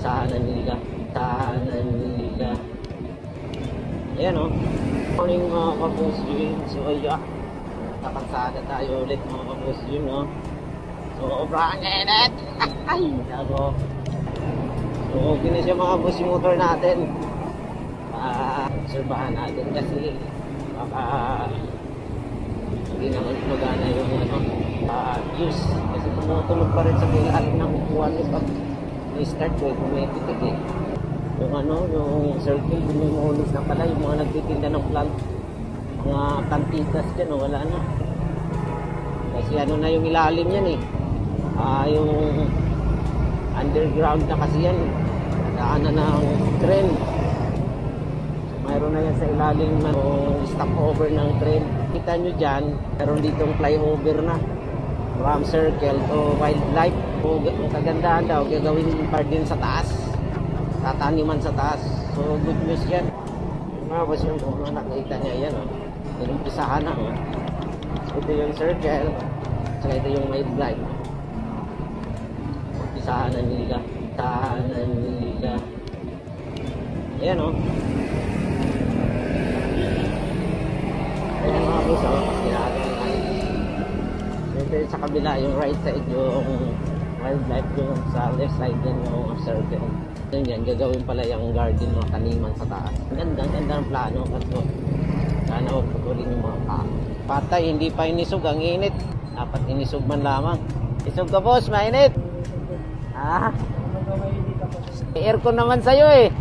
Sahanan nila. Sahanan nila. Ayan o. Morning mga ka-boss Jim. So ayan. Nakakalsada tayo ulit mga ka-boss Jim, no? Sobrang init. Ay, nago. So okay na siya mga boss yung motor natin. Obserbahan natin kasi baka hindi naman magana yung use. Kasi tumutunog pa rin sa ilalim ng upuan eh pag i-start ko, pumipitik eh. Yung circle, bumuhulis na pala yung mga nagtitinda ng plant. Mga kantitas dyan, wala na. Kasi na yung ilalim yan eh. Yung underground na kasi yan. Daanan ng tren. So, mayroon na yan sa ilalim ng stopover ng tren. Kita nyo dyan, meron ditong flyover na from circle to wildlife. So, ang kagandahan daw, gagawin yung garden sa taas, tataniman sa taas. So good news yan. Yung mga boss yung kung nakita niya yan, pinumpisahan na. So ito yung circle, saka ito yung wildlife. Umpisahan na nila. Umpisahan na nila. Ayan o. Ayan mga boss, ginagawa na. Ito sa kabila, yung right side, yung wildlife, yung sa left side yan yung circle. Yun yan, gagawin pala yung garden, mga taniman sa taas. Ganda ng plano kasi sana huwag putulin yung mga patay, hindi pa inisog, ang init. Dapat inisog man lamang. Isog ka boss, mainit. Aircon naman sa'yo eh.